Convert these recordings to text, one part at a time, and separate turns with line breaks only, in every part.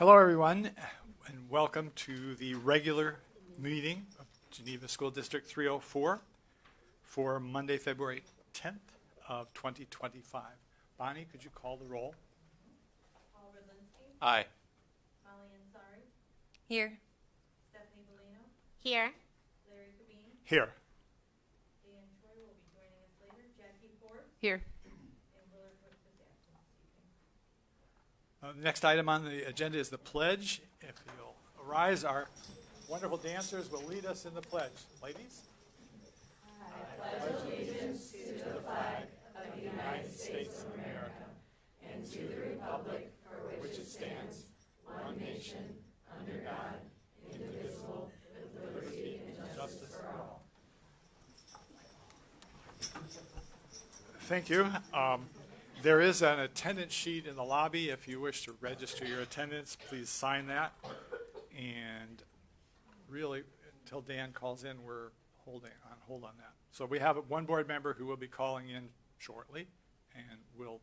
Hello, everyone, and welcome to the regular meeting of Geneva School District 304 for Monday, February 10th of 2025. Bonnie, could you call the roll?
Paul Redlinski.
Aye.
Molly Ansari.
Here.
Stephanie Bellino.
Here.
Larry Kabine.
Here.
Dan Troy will be joining us later. Jackie Ford.
Here.
And Willard Brooks is absent this evening.
The next item on the agenda is the pledge. If you'll arise, our wonderful dancers will lead us in the pledge. Ladies? Thank you. There is an attendance sheet in the lobby. If you wish to register your attendance, please sign that. And really, until Dan calls in, we're hold on that. So we have one board member who will be calling in shortly, and we'll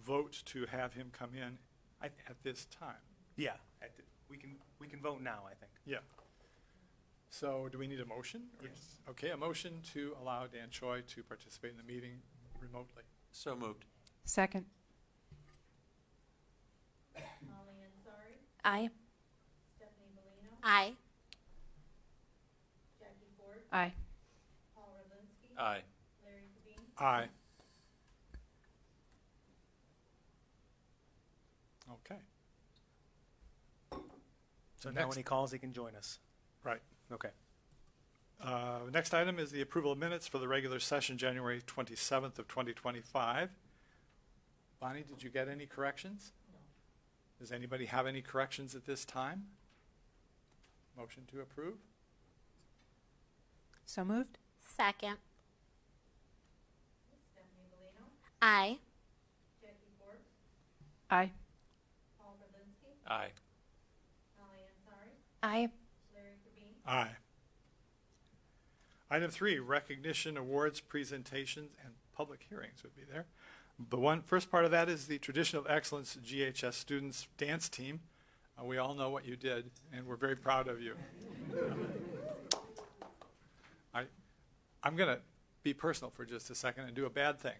vote to have him come in at this time.
Yeah, we can vote now, I think.
Yeah. So do we need a motion?
Yes.
Okay, a motion to allow Dan Choi to participate in the meeting remotely.
So moved.
Second.
Molly Ansari.
Aye.
Stephanie Bellino.
Aye.
Jackie Ford.
Aye.
Paul Redlinski.
Aye.
Larry Kabine.
Aye. Okay.
So now
Next-
when he calls, he can join us.
Right.
Okay.
Next item is the approval of minutes for the regular session, January 27th of 2025. Bonnie, did you get any corrections?
No.
Does anybody have any corrections at this time? Motion to approve?
So moved.
Second.
Stephanie Bellino.
Aye.
Jackie Ford.
Aye.
Paul Redlinski.
Aye.
Molly Ansari.
Aye.
Larry Kabine.
Aye. Item 3, recognition, awards, presentations, and public hearings would be there. The first part of that is the Tradition of Excellence GHS Students Dance Team. We all know what you did, and we're very proud of you. I'm going to be personal for just a second and do a bad thing.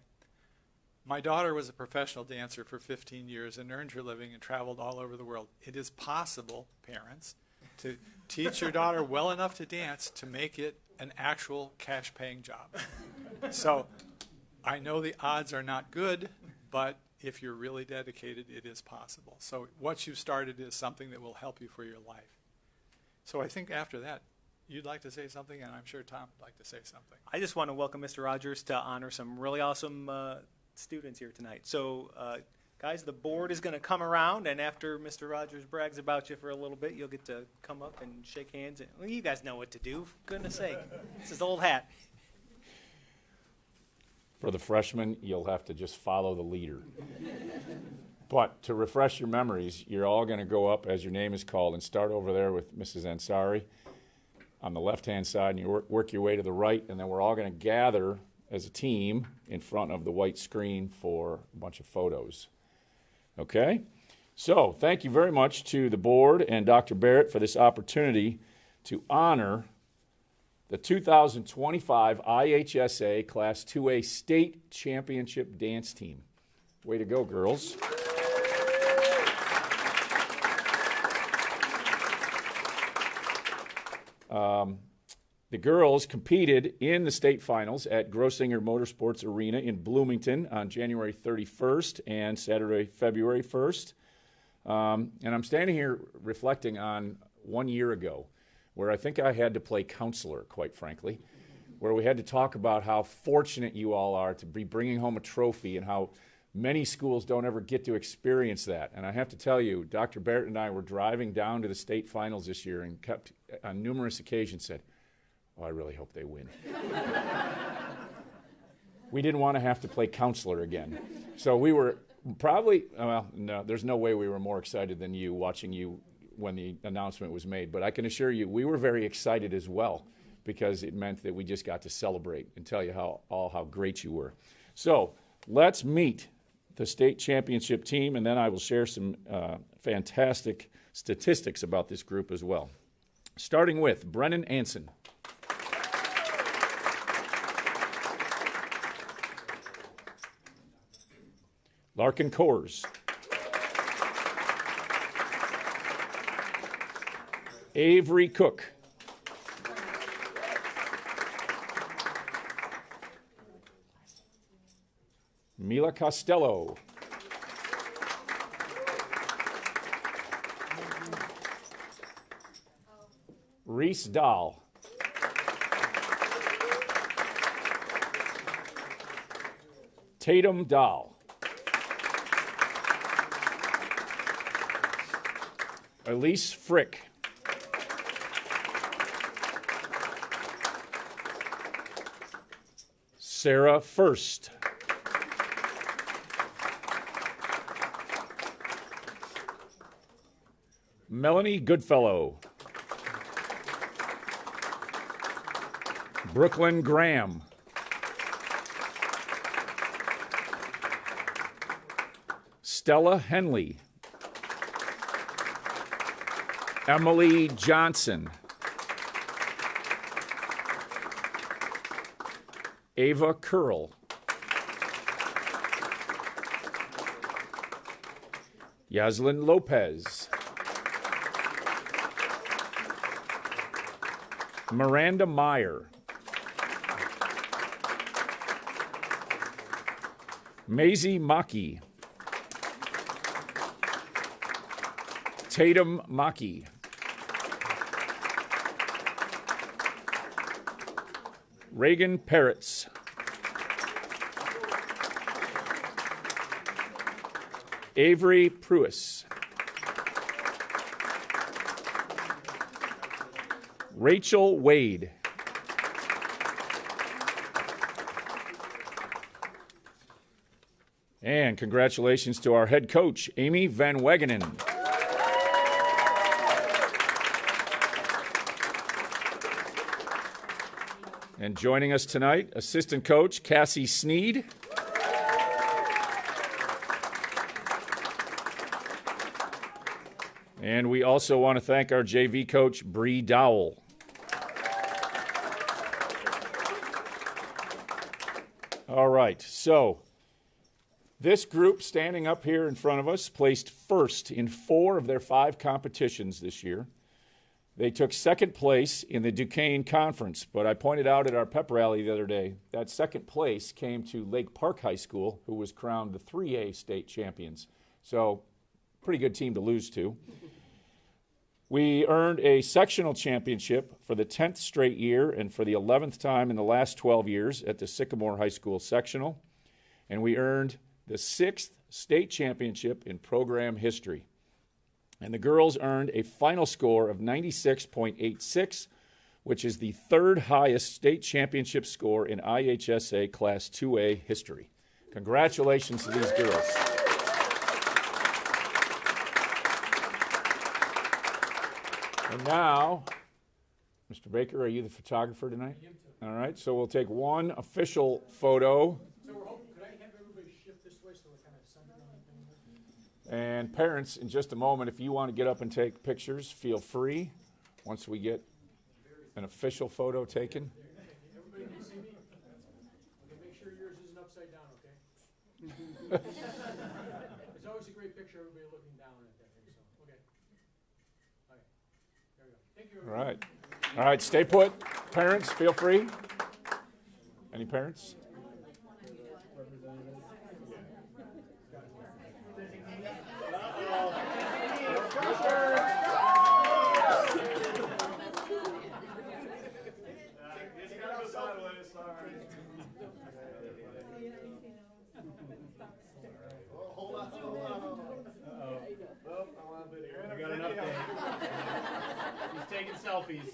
My daughter was a professional dancer for 15 years and earned her living and traveled all over the world. It is possible, parents, to teach your daughter well enough to dance to make it an actual cash-paying job. So I know the odds are not good, but if you're really dedicated, it is possible. So what you started is something that will help you for your life. So I think after that, you'd like to say something, and I'm sure Tom would like to say something.
I just want to welcome Mr. Rogers to honor some really awesome students here tonight. So, guys, the board is going to come around, and after Mr. Rogers brags about you for a little bit, you'll get to come up and shake hands. And, well, you guys know what to do, for goodness sake. This is old hat.
For the freshmen, you'll have to just follow the leader. But to refresh your memories, you're all going to go up as your name is called and start over there with Mrs. Ansari on the left-hand side, and you work your way to the right, and then we're all going to gather as a team in front of the white screen for a bunch of photos. Okay? So thank you very much to the board and Dr. Barrett for this opportunity to honor the 2025 IHSA Class 2A State Championship Dance Team. Way to go, girls. The girls competed in the state finals at Grossinger Motorsports Arena in Bloomington on January 31st and Saturday, February 1st. And I'm standing here reflecting on 1 year ago, where I think I had to play counselor, quite frankly, where we had to talk about how fortunate you all are to be bringing home a trophy and how many schools don't ever get to experience that. And I have to tell you, Dr. Barrett and I were driving down to the state finals this year and kept, on numerous occasions, said, "Oh, I really hope they win." We didn't want to have to play counselor again. So we were probably, well, no, there's no way we were more excited than you watching you when the announcement was made. But I can assure you, we were very excited as well, because it meant that we just got to celebrate and tell you how great you were. So let's meet the state championship team, and then I will share some fantastic statistics about this group as well. Starting with Brennan Anson. Larkin Coors. Avery Cook. Mila Costello. Reese Dahl. Tatum Dahl. Elise Frick. Sarah First. Melanie Goodfellow. Brooklyn Graham. Stella Henley. Emily Johnson. Ava Curl. Yaslin Lopez. Miranda Meyer. Maisie Maki. Tatum Maki. Reagan Parrots. Avery Pruis. Rachel Wade. And congratulations to our head coach, Amy Van Wegenen. And joining us tonight, assistant coach Cassie Sneed. And we also want to thank our JV coach, Bree Dowell. All right, so this group standing up here in front of us placed first in 4 of their 5 competitions this year. They took second place in the Duquesne Conference, but I pointed out at our pep rally the other day that second place came to Lake Park High School, who was crowned the 3A state champions. So, pretty good team to lose to. We earned a sectional championship for the 10th straight year and for the 11th time in the last 12 years at the Sycamore High School sectional. And we earned the 6th state championship in program history. And the girls earned a final score of 96.86, which is the 3rd highest state championship score in IHSA Class 2A history. Congratulations to these girls. And now, Mr. Baker, are you the photographer tonight? All right, so we'll take one official photo.
So we're hoping, could I have everybody shift this way so we're kind of centered on the thing?
And parents, in just a moment, if you want to get up and take pictures, feel free once we get an official photo taken.
Everybody can see me? Okay, make sure yours isn't upside down, okay? It's always a great picture, everybody looking down at that thing, so, okay. Okay, there we go. Thank you,
All
everybody.
right. All right, stay put. Parents, feel free. Any parents?
We got an update. He's taking selfies.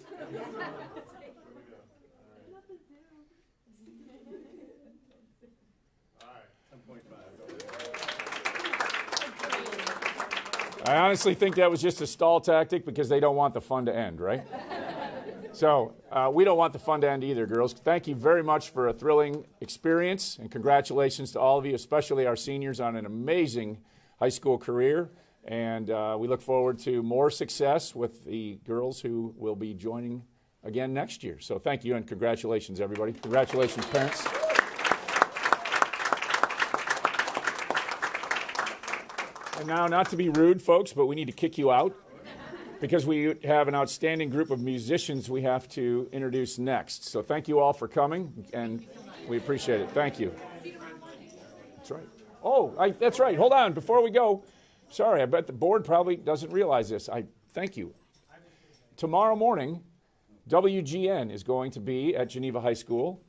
I honestly think that was just a stall tactic because they don't want the fun to end, right? So we don't want the fun to end either, girls. Thank you very much for a thrilling experience, and congratulations to all of you, especially our seniors, on an amazing high school career. And we look forward to more success with the girls who will be joining again next year. So thank you and congratulations, everybody. Congratulations, parents. And now, not to be rude, folks, but we need to kick you out because we have an outstanding group of musicians we have to introduce next. So thank you all for coming, and we appreciate it. Thank you. That's right. Oh, that's right. Hold on. Before we go, sorry, I bet the board probably doesn't realize this. Thank you. Tomorrow morning, WGN is going to be at Geneva High School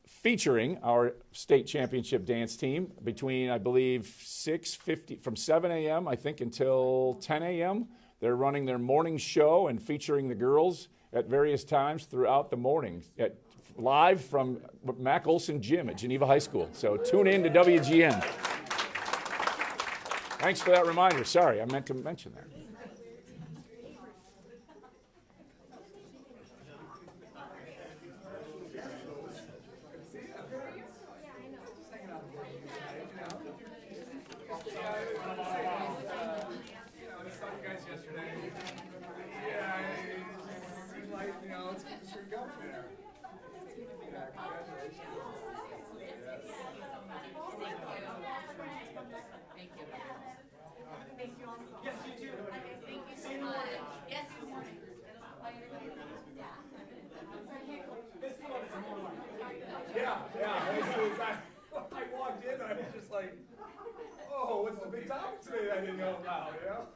featuring our state championship dance team between, I believe, 6:50 from 7 a.m., I think, until 10 a.m. They're running their morning show and featuring the girls at various times throughout the morning, live from Mac Olson Gym at Geneva High School. So tune in to WGN. Thanks for that reminder. Sorry, I meant to mention that.
I walked in and I was just like, oh, what's the big topic today that I didn't know about, you know?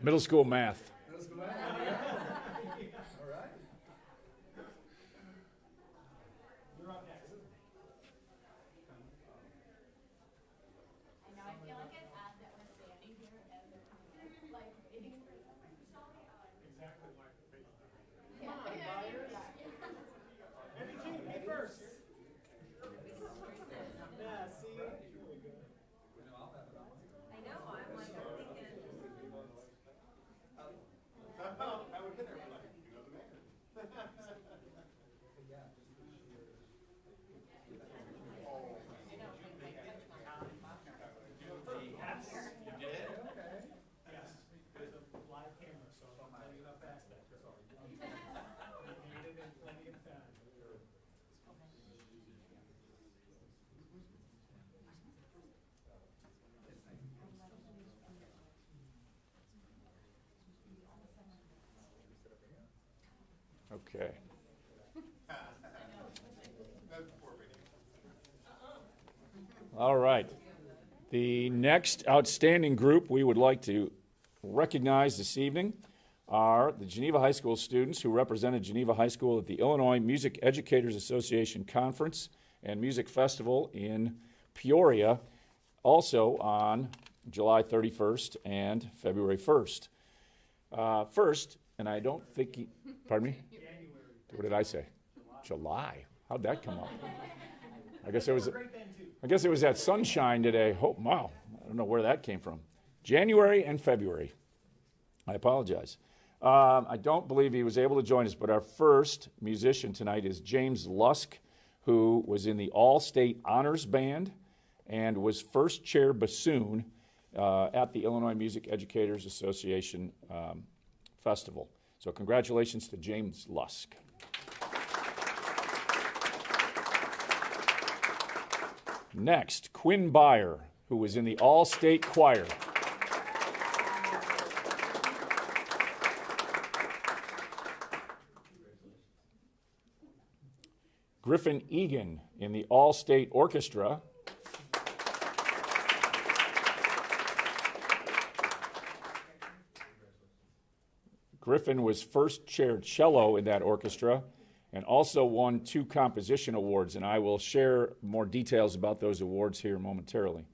Middle school math.
Middle school math, yeah. All right.
You're up next.
I know, I feel like it's odd that we're standing here and like waiting for
Exactly like the big Come on, buyers. Maybe Gene, me first. Yeah, see? Really good.
I know, I'm like thinking.
I would get there for like, you know the man.
Yes, there's a live camera, so I'll tell you how fast that goes. You did it in plenty of time.
Okay. All right. The next outstanding group we would like to recognize this evening are the Geneva High School students who represented Geneva High School at the Illinois Music Educators Association Conference and Music Festival in Peoria, also on July 31st and February 1st. First, and I don't think pardon me? What did I say? July. How'd that come up? I guess it was that sunshine today. Oh, wow. I don't know where that came from. January and February. I apologize. I don't believe he was able to join us, but our first musician tonight is James Lusk, who was in the All-State Honors Band and was first chair bassoon at the Illinois Music Educators Association Festival. So congratulations to James Lusk. Next, Quinn Byer, who was in the All-State Choir. Griffin Egan in the All-State Orchestra. Griffin was first chair cello in that orchestra and also won 2 composition awards, and I will share more details about those awards here momentarily.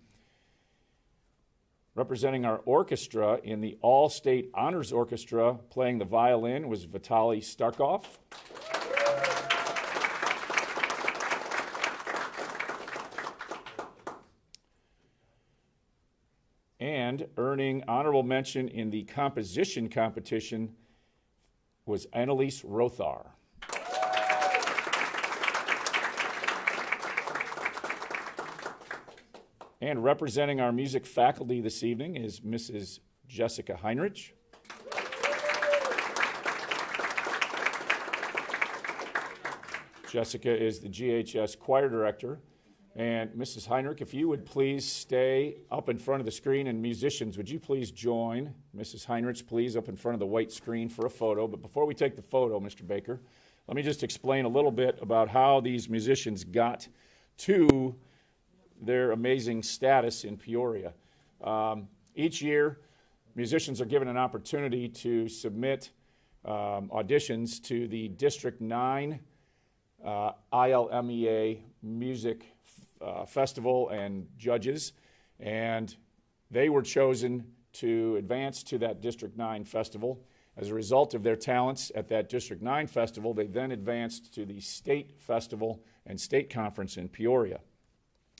Representing our orchestra in the All-State Honors Orchestra, playing the violin, was Vitaly Starkov. And earning honorable mention in the composition competition was Annalise Rothar. And representing our music faculty this evening is Mrs. Jessica Heinrich. Jessica is the GHS choir director. And Mrs. Heinrich, if you would please stay up in front of the screen, and musicians, would you please join Mrs. Heinrich, please, up in front of the white screen for a photo. But before we take the photo, Mr. Baker, let me just explain a little bit about how these musicians got to their amazing status in Peoria. Each year, musicians are given an opportunity to submit auditions to the District 9 ILMEA Music Festival and judges, and they were chosen to advance to that District 9 festival. As a result of their talents at that District 9 festival, they then advanced to the state festival and state conference in Peoria.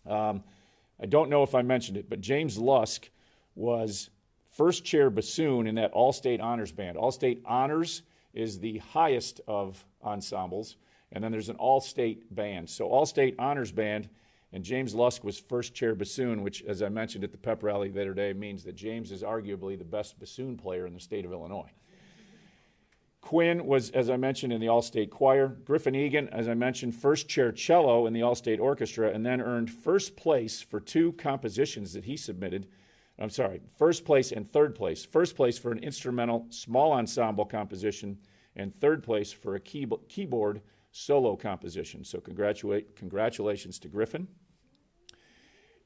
I don't know if I mentioned it, but James Lusk was first chair bassoon in that All-State Honors Band. All-State Honors is the highest of ensembles, and then there's an All-State Band. So All-State Honors Band, and James Lusk was first chair bassoon, which, as I mentioned at the pep rally the other day, means that James is arguably the best bassoon player in the state of Illinois. Quinn was, as I mentioned, in the All-State Choir. Griffin Egan, as I mentioned, first chair cello in the All-State Orchestra, and then earned first place for two compositions that he submitted. I'm sorry, first place and third place. First place for an instrumental small ensemble composition, and third place for a keyboard solo composition. So congratulations to Griffin.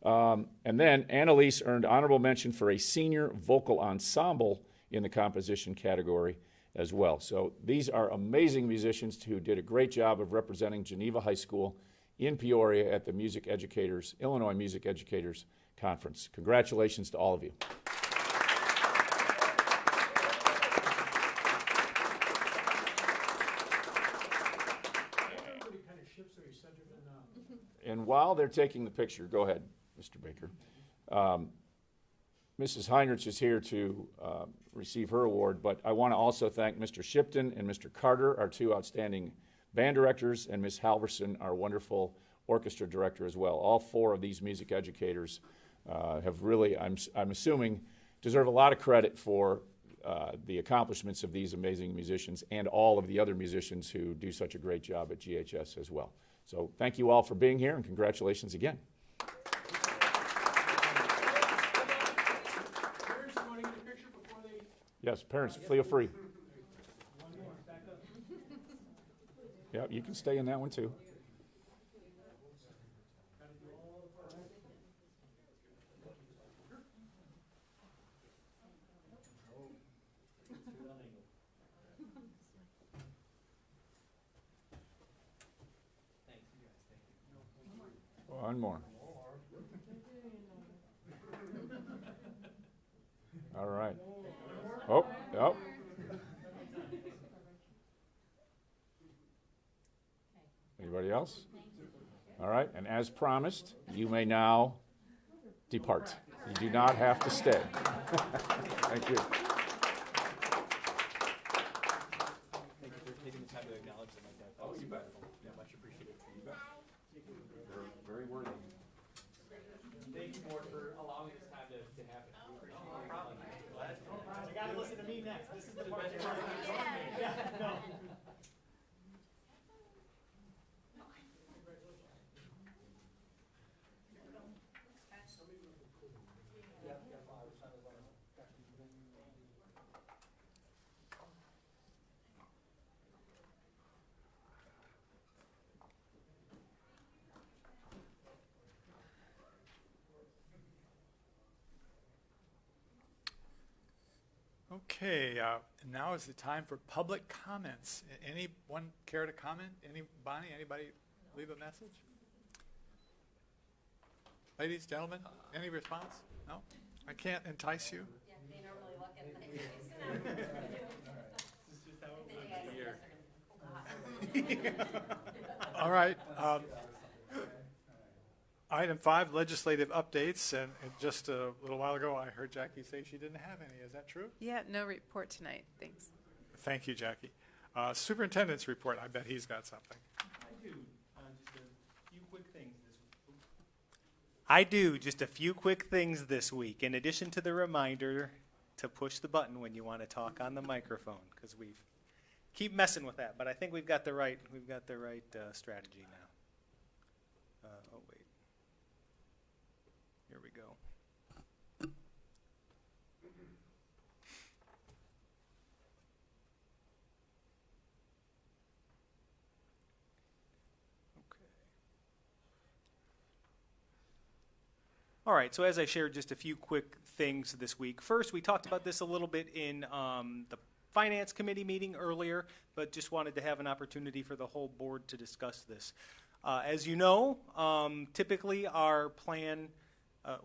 And then Annalise earned honorable mention for a senior vocal ensemble in the composition category as well. So these are amazing musicians who did a great job of representing Geneva High School in Peoria at the Illinois Music Educators Conference. Congratulations to all of you. And while they're taking the picture, go ahead, Mr. Baker. Mrs. Heinrich is here to receive her award, but I want to also thank Mr. Shipton and Mr. Carter, our two outstanding band directors, and Ms. Halverson, our wonderful orchestra director as well. All four of these music educators have really, I'm assuming, deserve a lot of credit for the accomplishments of these amazing musicians and all of the other musicians who do such a great job at GHS as well. So thank you all for being here, and congratulations again.
Parents, you want to get a picture before they...
Yes, parents, feel free. Yeah, you can stay in that one too. One more. All right. Oh. Anybody else? All right, and as promised, you may now depart. You do not have to stay. Thank you.
Thank you for taking the time to acknowledge them like that.
Oh, you bet.
Yeah, much appreciated.
Very worthy.
Thank you, board, for allowing this time to happen. We appreciate it. You gotta listen to me next. This is the best part. Yeah, no.
Okay, now is the time for public comments. Anyone care to comment? Bonnie, anybody leave a message? Ladies, gentlemen, any response? No? I can't entice you?
Yeah, they normally look at the
All right. Item 5, legislative updates. And just a little while ago, I heard Jackie say she didn't have any. Is that true?
Yeah, no report tonight. Thanks.
Thank you, Jackie. Superintendent's report. I bet he's got something.
I do. Just a few quick things. I do just a few quick things this week, in addition to the reminder to push the button when you want to talk on the microphone, because we keep messing with that. But I think we've got the right strategy now. Oh wait, here we go. All right, so as I shared, just a few quick things this week. First, we talked about this a little bit in the Finance Committee meeting earlier, but just wanted to have an opportunity for the whole board to discuss this. As you know, typically our plan,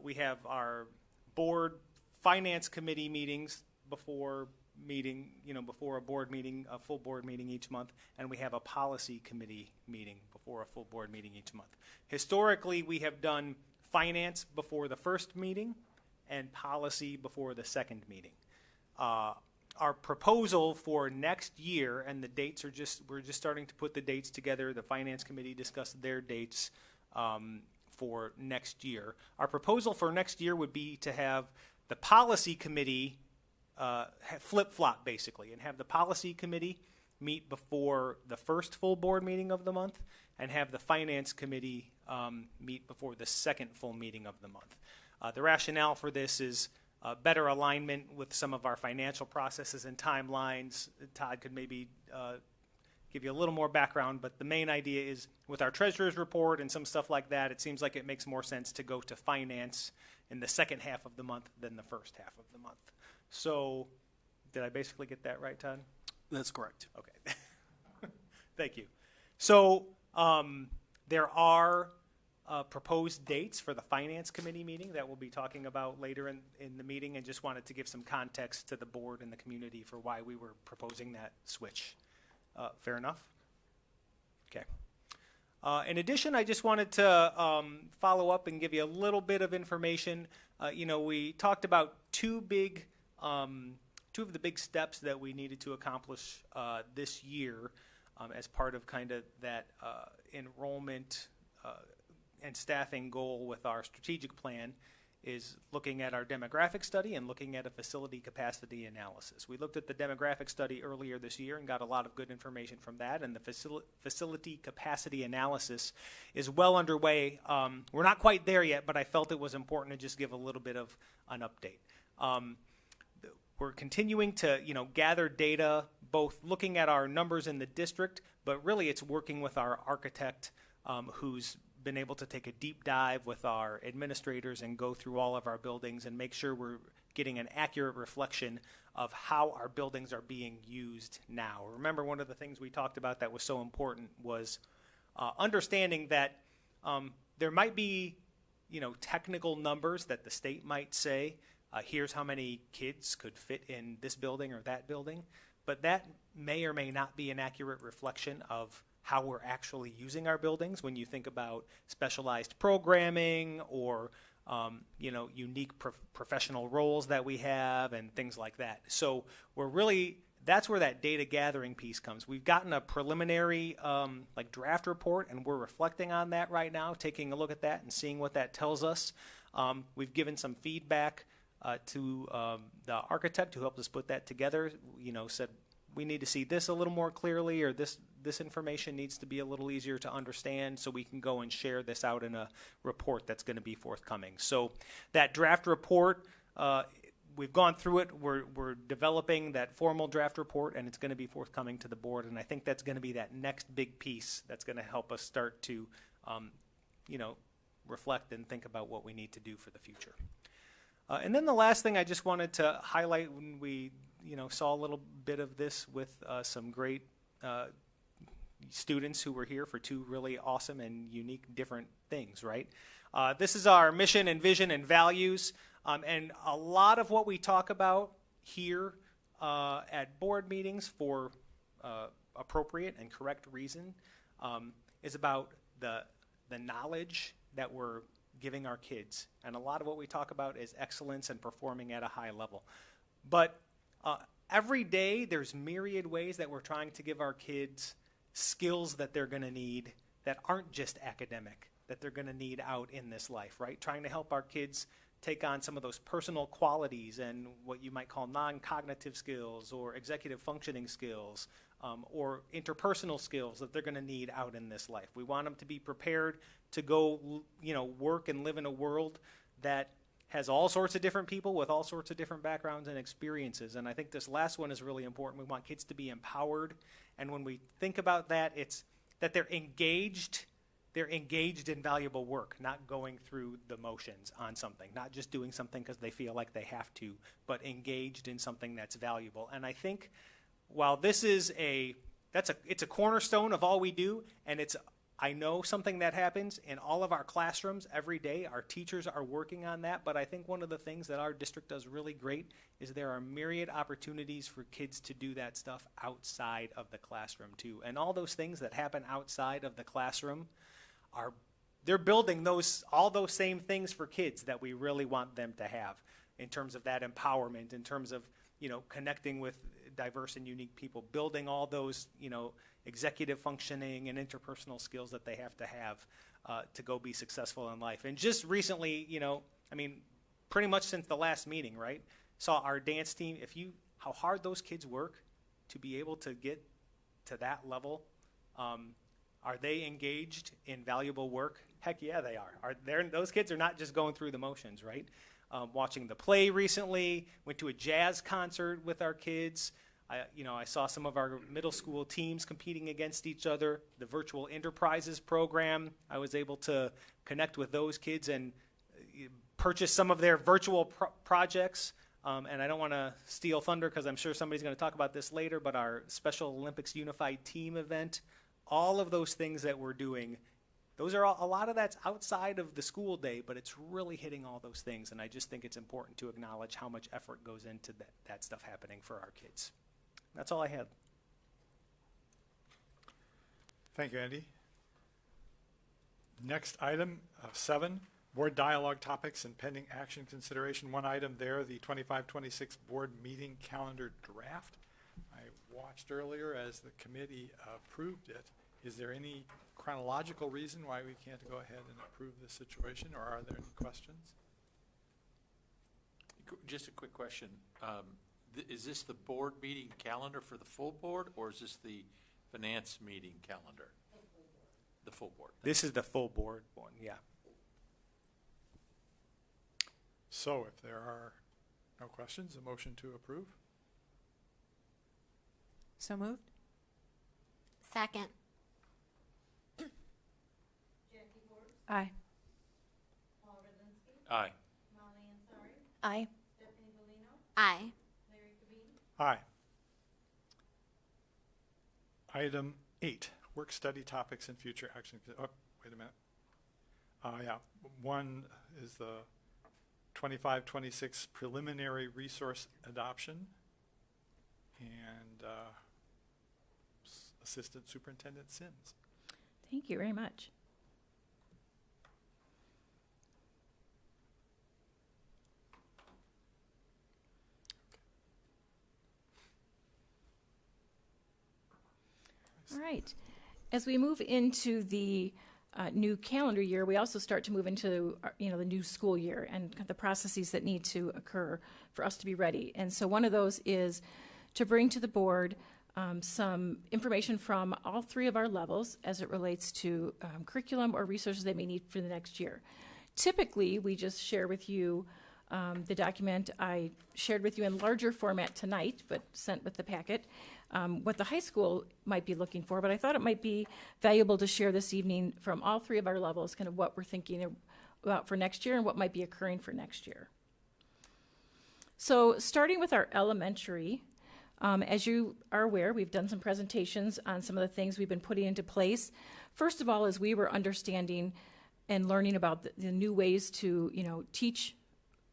we have our board Finance Committee meetings before a board meeting, a full board meeting each month, and we have a policy committee meeting before a full board meeting each month. Historically, we have done finance before the first meeting and policy before the second meeting. Our proposal for next year, and the dates are we're just starting to put the dates together. The Finance Committee discussed their dates for next year. Our proposal for next year would be to have the policy committee flip-flop basically, and have the policy committee meet before the first full board meeting of the month, and have the finance committee meet before the second full meeting of the month. The rationale for this is better alignment with some of our financial processes and timelines. Todd could maybe give you a little more background, but the main idea is with our treasurer's report and some stuff like that, it seems like it makes more sense to go to finance in the second half of the month than the first half of the month. So did I basically get that right, Todd?
That's correct.
Okay. Thank you. So there are proposed dates for the Finance Committee meeting that we'll be talking about later in the meeting, and just wanted to give some context to the board and the community for why we were proposing that switch. Fair enough? Okay. In addition, I just wanted to follow up and give you a little bit of information. We talked about two of the big steps that we needed to accomplish this year as part of kind of that enrollment and staffing goal with our strategic plan, is looking at our demographic study and looking at a facility capacity analysis. We looked at the demographic study earlier this year and got a lot of good information from that, and the facility capacity analysis is well underway. We're not quite there yet, but I felt it was important to just give a little bit of an update. We're continuing to gather data, both looking at our numbers in the district, but really it's working with our architect who's been able to take a deep dive with our administrators and go through all of our buildings and make sure we're getting an accurate reflection of how our buildings are being used now. Remember, one of the things we talked about that was so important was understanding that there might be technical numbers that the state might say, here's how many kids could fit in this building or that building, but that may or may not be an accurate reflection of how we're actually using our buildings when you think about specialized programming or unique professional roles that we have and things like that. So that's where that data gathering piece comes. We've gotten a preliminary draft report, and we're reflecting on that right now, taking a look at that and seeing what that tells us. We've given some feedback to the architect who helped us put that together, said we need to see this a little more clearly, or this information needs to be a little easier to understand, so we can go and share this out in a report that's going to be forthcoming. So that draft report, we've gone through it. We're developing that formal draft report, and it's going to be forthcoming to the board. And I think that's going to be that next big piece that's going to help us start to, reflect and think about what we need to do for the future. And then the last thing I just wanted to highlight, when we saw a little bit of this with some great students who were here for two really awesome and unique different things, right? This is our mission and vision and values, and a lot of what we talk about here at board meetings for appropriate and correct reason is about the knowledge that we're giving our kids. And a lot of what we talk about is excellence and performing at a high level. But every day there's myriad ways that we're trying to give our kids skills that they're going to need that aren't just academic, that they're going to need out in this life, right? Trying to help our kids take on some of those personal qualities and what you might call non-cognitive skills or executive functioning skills, or interpersonal skills that they're going to need out in this life. We want them to be prepared to go, work and live in a world that has all sorts of different people with all sorts of different backgrounds and experiences. And I think this last one is really important. We want kids to be empowered. And when we think about that, it's that they're engaged in valuable work, not going through the motions on something, not just doing something because they feel like they have to, but engaged in something that's valuable. And I think while this is it's a cornerstone of all we do, and I know something that happens in all of our classrooms every day. Our teachers are working on that, but I think one of the things that our district does really great is there are myriad opportunities for kids to do that stuff outside of the classroom too. And all those things that happen outside of the classroom they're building all those same things for kids that we really want them to have in terms of that empowerment, in terms of, connecting with diverse and unique people, building all those, executive functioning and interpersonal skills that they have to go be successful in life. And just recently, pretty much since the last meeting, right, saw our dance team, how hard those kids work to be able to get to that level. Are they engaged in valuable work? Heck yeah, they are. Those kids are not just going through the motions, right? Watching the play recently, went to a jazz concert with our kids. I saw some of our middle school teams competing against each other. The Virtual Enterprises program, I was able to connect with those kids and purchase some of their virtual projects. And I don't want to steal thunder because I'm sure somebody's going to talk about this later, but our Special Olympics Unified Team event, all of those things that we're doing, those are a lot of that's outside of the school day, but it's really hitting all those things. And I just think it's important to acknowledge how much effort goes into that stuff happening for our kids. That's all I had.
Thank you, Andy. Next item, 7, board dialogue topics and pending action consideration. One item there, the 25-26 board meeting calendar draft. I watched earlier as the committee approved it. Is there any chronological reason why we can't go ahead and approve this situation, or are there any questions?
Just a quick question. Is this the board meeting calendar for the full board, or is this the finance meeting calendar? The full board.
This is the full board one, yeah.
So if there are no questions, a motion to approve?
So moved?
Second.
Aye.
Aye.
Aye. Aye.
Aye. Item 8, work study topics and future action. Oh, wait a minute. Yeah, one is the 25-26 preliminary resource adoption, and Assistant Superintendent Sims.
Thank you very much. All right. As we move into the new calendar year, we also start to move into the new school year and the processes that need to occur for us to be ready. And so one of those is to bring to the board some information from all 3 of our levels as it relates to curriculum or resources they may need for the next year. Typically, we just share with you the document I shared with you in larger format tonight, but sent with the packet, what the high school might be looking for. But I thought it might be valuable to share this evening from all 3 of our levels, kind of what we're thinking about for next year and what might be occurring for next year. So starting with our elementary, as you are aware, we've done some presentations on some of the things we've been putting into place. First of all, as we were understanding and learning about the new ways to, teach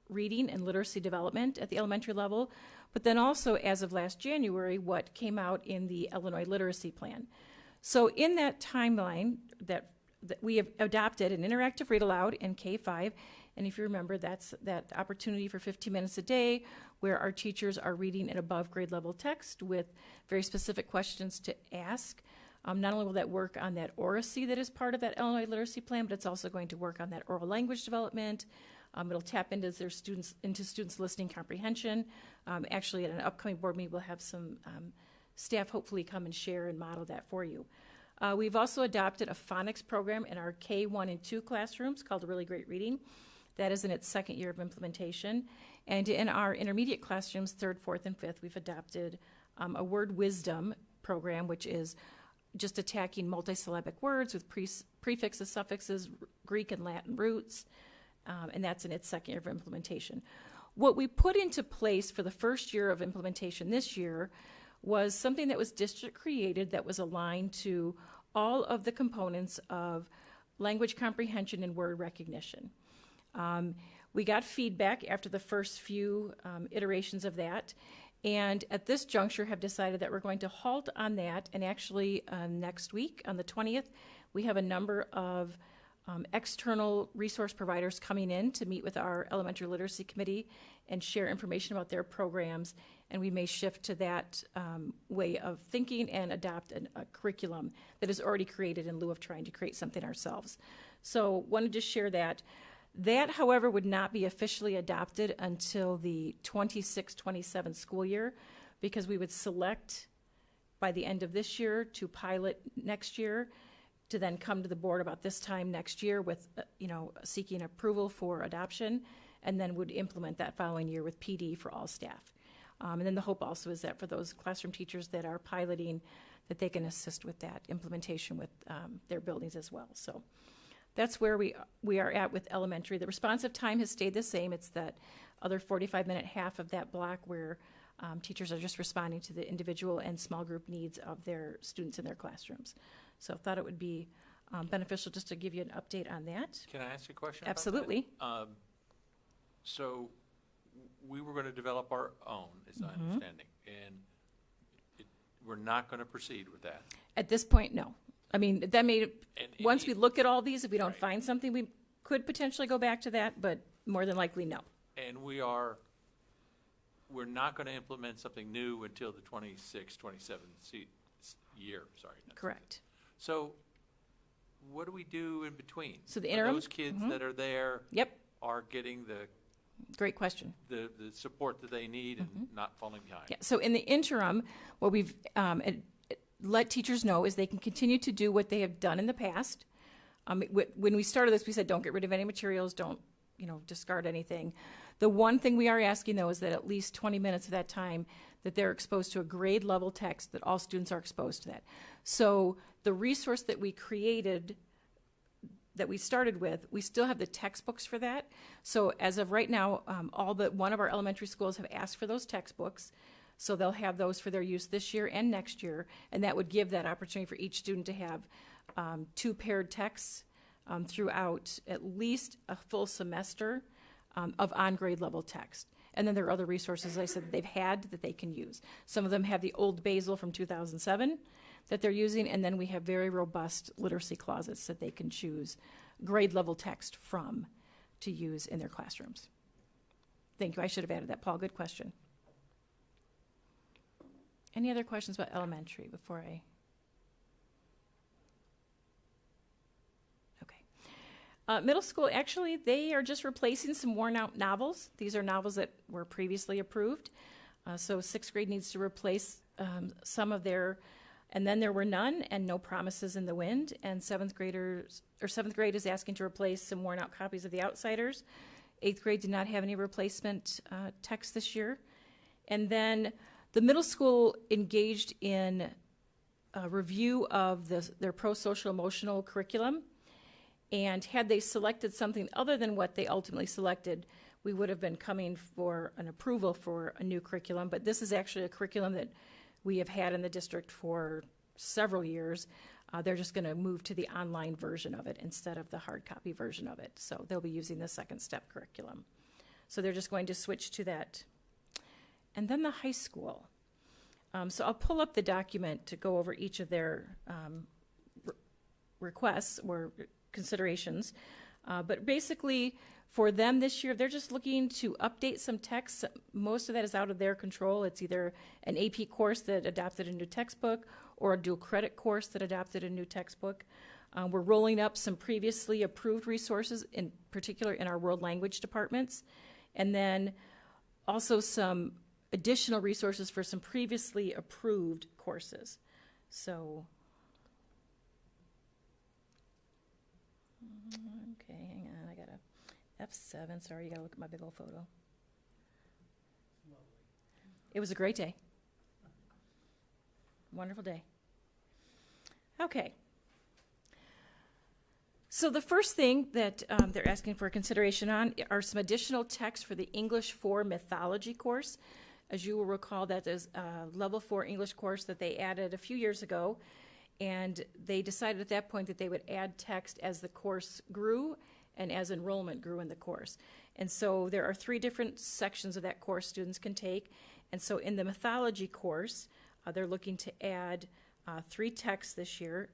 reading and literacy development at the elementary level, but then also as of last January, what came out in the Illinois Literacy Plan. So in that timeline that we have adopted an interactive read aloud in K-5, and if you remember, that's that opportunity for 15 minutes a day where our teachers are reading an above grade level text with very specific questions to ask Not only will that work on that oracy that is part of that Illinois literacy plan, but it's also going to work on that oral language development. It'll tap into students' listening comprehension. Actually, at an upcoming board meeting, we'll have some staff hopefully come and share and model that for you. We've also adopted a phonics program in our K1 and 2 classrooms called Really Great Reading. That is in its second year of implementation. And in our intermediate classrooms, 3rd, 4th, and 5th, we've adopted a word wisdom program, which is just attacking multisyllabic words with prefixes, suffixes, Greek and Latin roots, and that's in its second year of implementation. What we put into place for the first year of implementation this year was something that was district created that was aligned to all of the components of language comprehension and word recognition. We got feedback after the first few iterations of that, and at this juncture have decided that we're going to halt on that, and actually next week on the 20th, we have a number of external resource providers coming in to meet with our elementary literacy committee and share information about their programs, and we may shift to that way of thinking and adopt a curriculum that is already created in lieu of trying to create something ourselves. So wanted to share that. That, however, would not be officially adopted until the 26-27 school year, because we would select by the end of this year to pilot next year, to then come to the board about this time next year with, seeking approval for adoption, and then would implement that following year with PD for all staff. And then the hope also is that for those classroom teachers that are piloting, that they can assist with that implementation with their buildings as well. So that's where we are at with elementary. The responsive time has stayed the same. It's that other 45-minute half of that block where teachers are just responding to the individual and small group needs of their students in their classrooms. So I thought it would be beneficial just to give you an update on that.
Can I ask a question about
Absolutely.
that? So we were going to develop our own, is my understanding, and we're not going to proceed with that.
At this point, no. I mean, that may,
And
once we look at all these, if we don't
Right.
find something, we could potentially go back to that, but more than likely, no.
And we're not going to implement something new until the 26-27 year, sorry. not
Correct.
season. So what do we do in between?
So the
Are
interim-
those kids that are there
Yep,
are getting the
great question.
support that they need and not falling behind?
Yeah, so in the interim, what we've let teachers know is they can continue to do what they have done in the past. When we started this, we said don't get rid of any materials, don't discard anything. The one thing we are asking, though, is that at least 20 minutes of that time that they're exposed to a grade level text, that all students are exposed to that. So the resource that we created, that we started with, we still have the textbooks for that. So as of right now, one of our elementary schools have asked for those textbooks. So they'll have those for their use this year and next year, and that would give that opportunity for each student to have 2 paired texts throughout at least a full semester of on-grade level text. And then there are other resources, as I said, that they've had that they can use. Some of them have the old Basil from 2007 that they're using, and then we have very robust literacy closets that they can choose grade level text from to use in their classrooms. Thank you. I should have added that, Paul. Good question. Any other questions about elementary before I? Okay. Middle school, actually, they are just replacing some worn out novels. These are novels that were previously approved. So 6th grade needs to replace some of their, and then there were none and no promises in the wind. And 7th grade is asking to replace some worn out copies of The Outsiders. 8th grade did not have any replacement text this year. And then the middle school engaged in a review of their pro-social emotional curriculum, and had they selected something other than what they ultimately selected, we would have been coming for an approval for a new curriculum. But this is actually a curriculum that we have had in the district for several years. They're just going to move to the online version of it instead of the hard copy version of it. So they'll be using the second step curriculum. So they're just going to switch to that. And then the high school. So I'll pull up the document to go over each of their requests or considerations. But basically, for them this year, they're just looking to update some text. Most of that is out of their control. It's either an AP course that adopted a new textbook, or a dual credit course that adopted a new textbook. We're rolling up some previously approved resources, in particular in our world language departments, and then also some additional resources for some previously approved courses. So, okay, hang on, I got a F7. Sorry, you gotta look at my big old photo. It was a great day. Wonderful day. Okay. So the first thing that they're asking for consideration on are some additional texts for the English 4 mythology course. As you will recall, that is a level 4 English course that they added a few years ago, and they decided at that point that they would add text as the course grew and as enrollment grew in the course. And so there are 3 different sections of that course students can take. And so in the mythology course, they're looking to add 3 texts this year.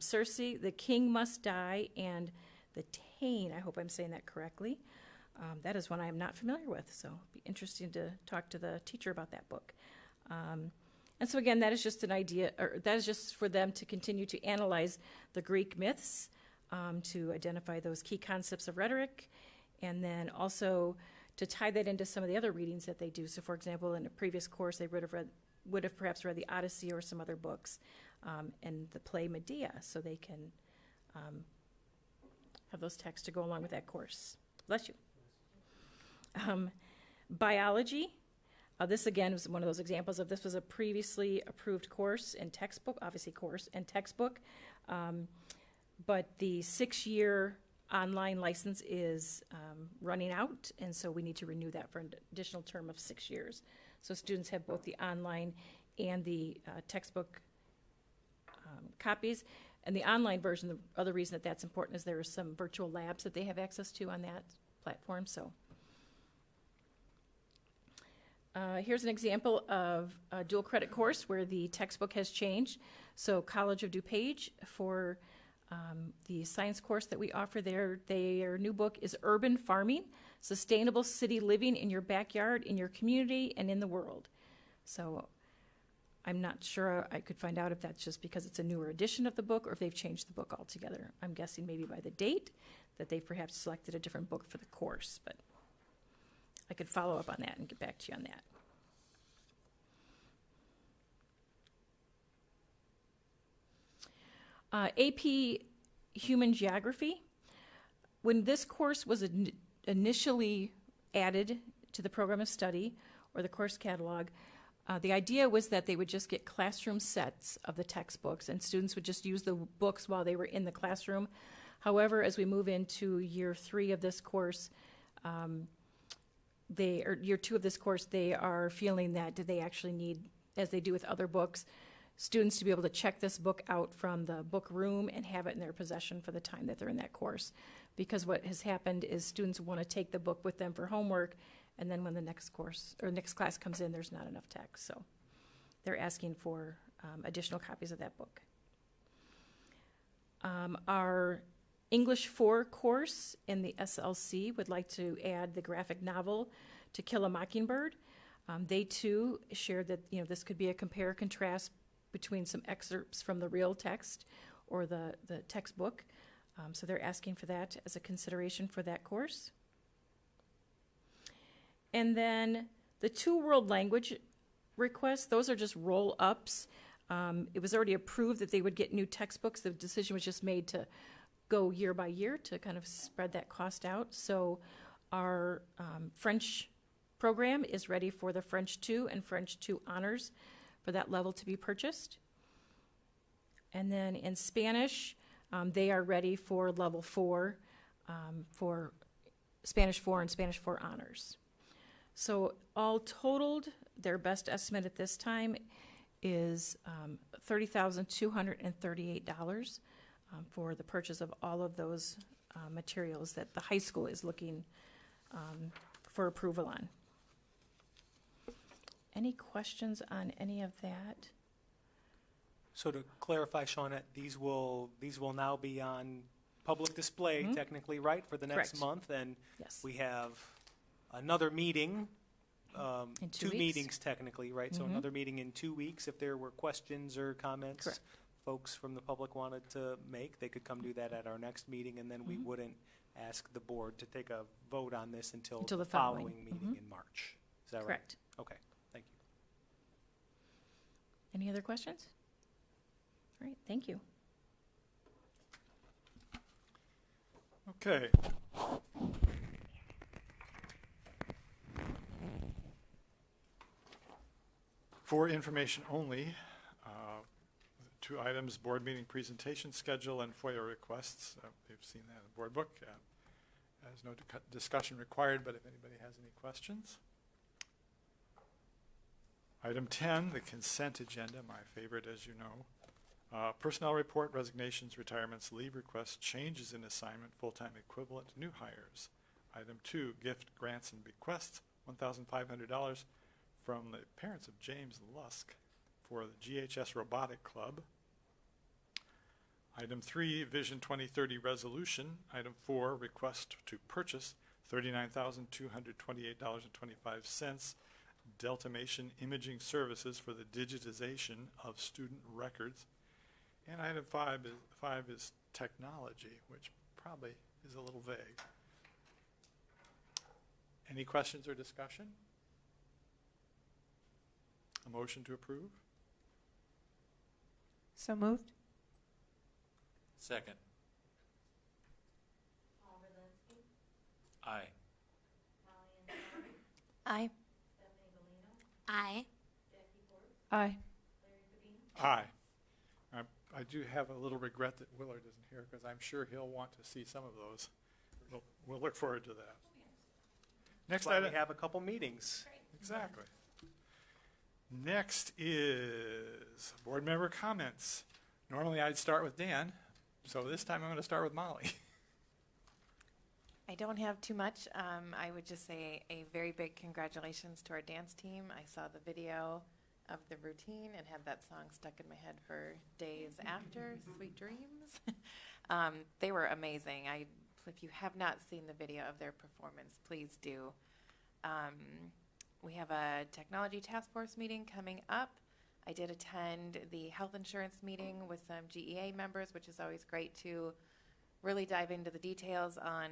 Circe, the King Must Die, and the Tane. I hope I'm saying that correctly. That is one I am not familiar with, so it'll be interesting to talk to the teacher about that book. And so again, that is just an idea, or that is just for them to continue to analyze the Greek myths, to identify those key concepts of rhetoric, and then also to tie that into some of the other readings that they do. So for example, in a previous course, they would have perhaps read the Odyssey or some other books, and the play Medea, so they can have those texts to go along with that course. Bless you. Biology. This again was one of those examples of this was a previously approved course and textbook, obviously course and textbook, but the 6-year online license is running out, and so we need to renew that for an additional term of 6 years. So students have both the online and the textbook copies. And the online version, the other reason that that's important is there are some virtual labs that they have access to on that platform. So here's an example of a dual credit course where the textbook has changed. So College of DuPage for the science course that we offer there, their new book is Urban Farming, Sustainable City Living in Your Backyard, in Your Community, and in the World. So I'm not sure I could find out if that's just because it's a newer edition of the book or if they've changed the book altogether. I'm guessing maybe by the date that they've perhaps selected a different book for the course, but I could follow up on that and get back to you on that. AP Human Geography. When this course was initially added to the program of study or the course catalog, the idea was that they would just get classroom sets of the textbooks and students would just use the books while they were in the classroom. However, as we move into year 3 of this course, year 2 of this course, they are feeling that they actually need, as they do with other books, students to be able to check this book out from the book room and have it in their possession for the time that they're in that course. Because what has happened is students want to take the book with them for homework, and then when the next course or next class comes in, there's not enough text. So they're asking for additional copies of that book. Our English 4 course in the SLC would like to add the graphic novel To Kill a Mockingbird. They too shared that this could be a compare contrast between some excerpts from the real text or the textbook. So they're asking for that as a consideration for that course. And then the 2 world language requests, those are just roll-ups. It was already approved that they would get new textbooks. The decision was just made to go year by year to kind of spread that cost out. So our French program is ready for the French 2 and French 2 honors for that level to be purchased. And then in Spanish, they are ready for level 4 for Spanish 4 and Spanish 4 honors. So all totaled, their best estimate at this time is $30,238 for the purchase of all of those materials that the high school is looking for approval on. Any questions on any of that?
So to clarify, Shawnette, these will now be on public display technically, right, for the next
Correct.
month, and
Yes.
we have another meeting
In 2
two
weeks?
meetings technically, right? So
Mhm.
another meeting in 2 weeks. If there were questions or comments
Correct.
folks from the public wanted to make, they could come do that at our next meeting, and then we
Mhm.
wouldn't ask the board to take a vote on this until
Until
the
the following.
following meeting
Mhm.
in March. Is that right?
Correct.
Okay, thank you.
Any other questions? All right, thank you.
Okay. For information only, 2 items, board meeting presentation schedule and FOIA requests. We've seen that in the board book. There's no discussion required, but if anybody has any questions. Item 10, the consent agenda, my favorite, as you know. Personnel report, resignations, retirements, leave requests, changes in assignment, full-time equivalent, new hires. Item 2, gift, grants, and bequests, $1,500 from the parents of James Lusk for the GHS Robotic Club. Item 3, Vision 2030 resolution. Item 4, request to purchase $39,228.25 Deltamation Imaging Services for the digitization of student records. And item 5 is technology, which probably is a little vague. Any questions or discussion? A motion to approve?
So moved.
Second. Aye.
Aye. Aye.
Aye.
Aye. I do have a little regret that Willard isn't here because I'm sure he'll want to see some of those. We'll look forward to that. Next
That's why
item.
we have a couple meetings.
Exactly. Next is board member comments. Normally I'd start with Dan, so this time I'm going to start with Molly.
I don't have too much. I would just say a very big congratulations to our dance team. I saw the video of the routine and had that song stuck in my head for days after, Sweet Dreams. They were amazing. If you have not seen the video of their performance, please do. We have a technology task force meeting coming up. I did attend the health insurance meeting with some GEA members, which is always great to really dive into the details on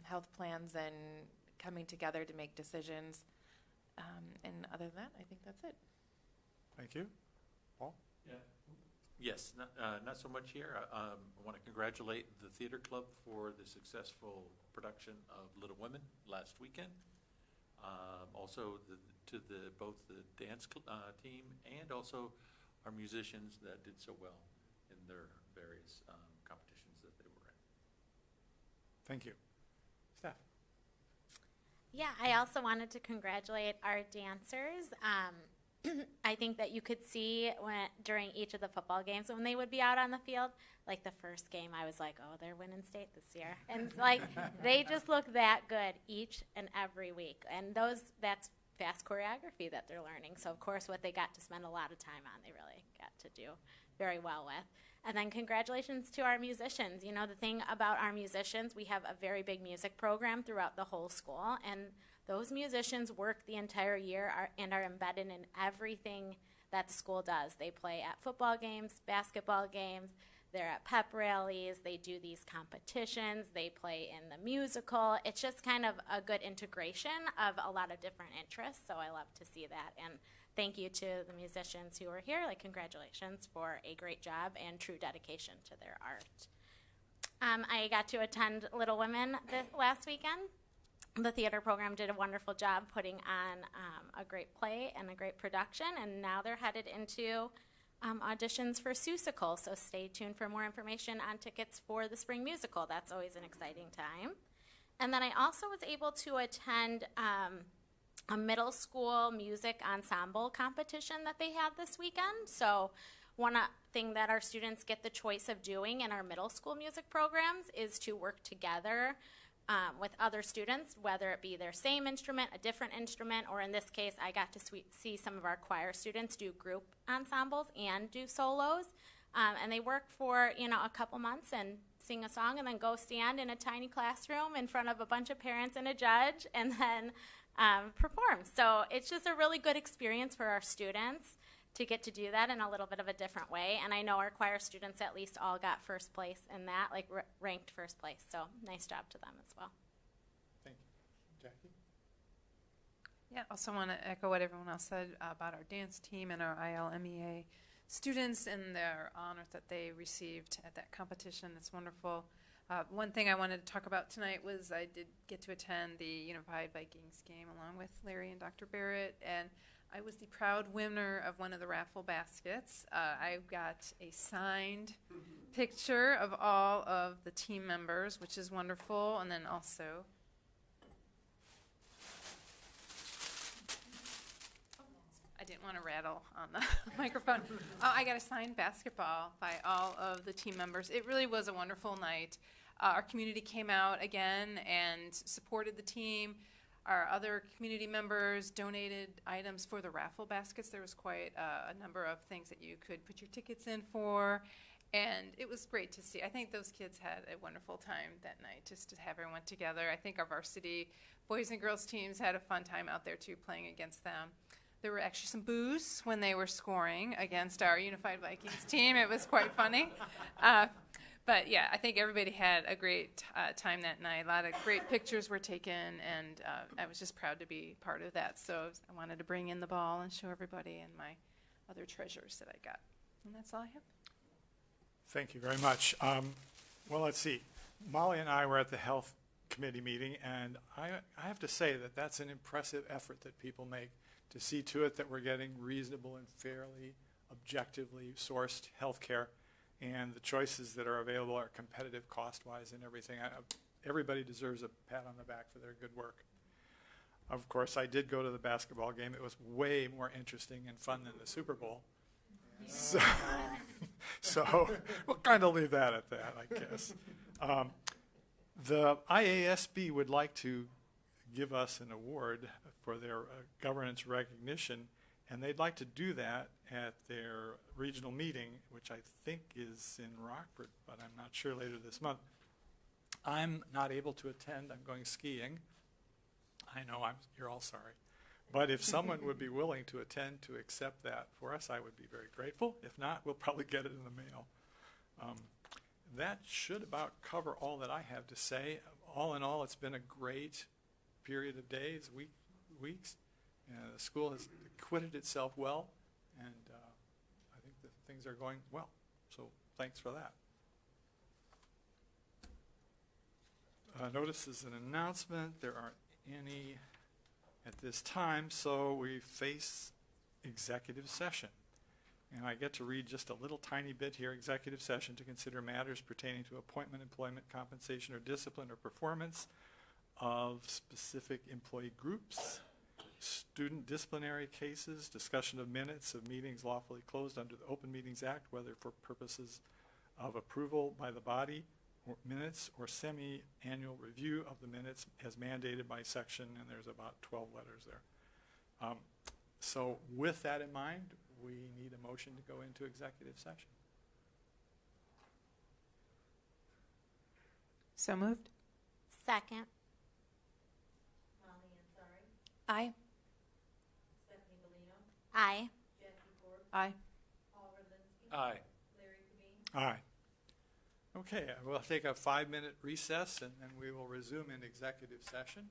health plans and coming together to make decisions. And other than that, I think that's it.
Thank you. Paul?
Yes, not so much here. I want to congratulate the theater club for the successful production of Little Women last weekend. Also both the dance team and also our musicians that did so well in their various competitions that they were in.
Thank you. Steph?
Yeah, I also wanted to congratulate our dancers. I think that you could see during each of the football games when they would be out on the field, like the first game, I was like, oh, they're winning state this year. And like, they just look that good each and every week. And that's fast choreography that they're learning. So of course, what they got to spend a lot of time on, they really got to do very well with. And then congratulations to our musicians. You know, the thing about our musicians, we have a very big music program throughout the whole school, and those musicians work the entire year and are embedded in everything that the school does. They play at football games, basketball games, they're at pep rallies, they do these competitions, they play in the musical. It's just kind of a good integration of a lot of different interests, so I love to see that. And thank you to the musicians who are here. Like, congratulations for a great job and true dedication to their art. I got to attend Little Women last weekend. The theater program did a wonderful job putting on a great play and a great production, and now they're headed into auditions for Seussical, so stay tuned for more information on tickets for the spring musical. That's always an exciting time. And then I also was able to attend a middle school music ensemble competition that they had this weekend. So one thing that our students get the choice of doing in our middle school music programs is to work together with other students, whether it be their same instrument, a different instrument, or in this case, I got to see some of our choir students do group ensembles and do solos. And they work for, a couple months and sing a song and then go stand in a tiny classroom in front of a bunch of parents and a judge and then perform. So it's just a really good experience for our students to get to do that in a little bit of a different way. And I know our choir students at least all got first place in that, like ranked first place. So nice job to them as well.
Thank you. Jackie?
Yeah, also want to echo what everyone else said about our dance team and our ILMEA students and their honors that they received at that competition. It's wonderful. One thing I wanted to talk about tonight was I did get to attend the Unified Vikings game along with Larry and Dr. Barrett, and I was the proud winner of one of the raffle baskets. I got a signed picture of all of the team members, which is wonderful, and then also I didn't want to rattle on the microphone. I got a signed basketball by all of the team members. It really was a wonderful night. Our community came out again and supported the team. Our other community members donated items for the raffle baskets. There was quite a number of things that you could put your tickets in for, and it was great to see. I think those kids had a wonderful time that night, just to have everyone together. I think our varsity boys and girls teams had a fun time out there too, playing against them. There were actually some boos when they were scoring against our Unified Vikings team. It was quite funny. But yeah, I think everybody had a great time that night. A lot of great pictures were taken, and I was just proud to be part of that. So I wanted to bring in the ball and show everybody and my other treasures that I got. And that's all I have.
Thank you very much. Well, let's see. Molly and I were at the health committee meeting, and I have to say that that's an impressive effort that people make to see to it that we're getting reasonable and fairly, objectively sourced health care, and the choices that are available are competitive cost-wise and everything. Everybody deserves a pat on the back for their good work. Of course, I did go to the basketball game. It was way more interesting and fun than the Super Bowl. So we'll kind of leave that at that, I guess. The IASB would like to give us an award for their governance recognition, and they'd like to do that at their regional meeting, which I think is in Rockford, but I'm not sure, later this month. I'm not able to attend. I'm going skiing. I know you're all sorry. But if someone would be willing to attend to accept that for us, I would be very grateful. If not, we'll probably get it in the mail. That should about cover all that I have to say. All in all, it's been a great period of days, weeks. The school has acquitted itself well, and I think that things are going well. So thanks for that. Notice is an announcement. There aren't any at this time, so we face executive session. And I get to read just a little tiny bit here. Executive session to consider matters pertaining to appointment, employment, compensation, or discipline or performance of specific employee groups, student disciplinary cases, discussion of minutes of meetings lawfully closed under the Open Meetings Act, whether for purposes of approval by the body or minutes or semi-annual review of the minutes as mandated by section, and there's about 12 letters there. So with that in mind, we need a motion to go into executive session.
So moved.
Second.
Aye.
Aye.
Aye.
Aye.
Aye. Okay, we'll take a 5-minute recess, and then we will resume in executive session.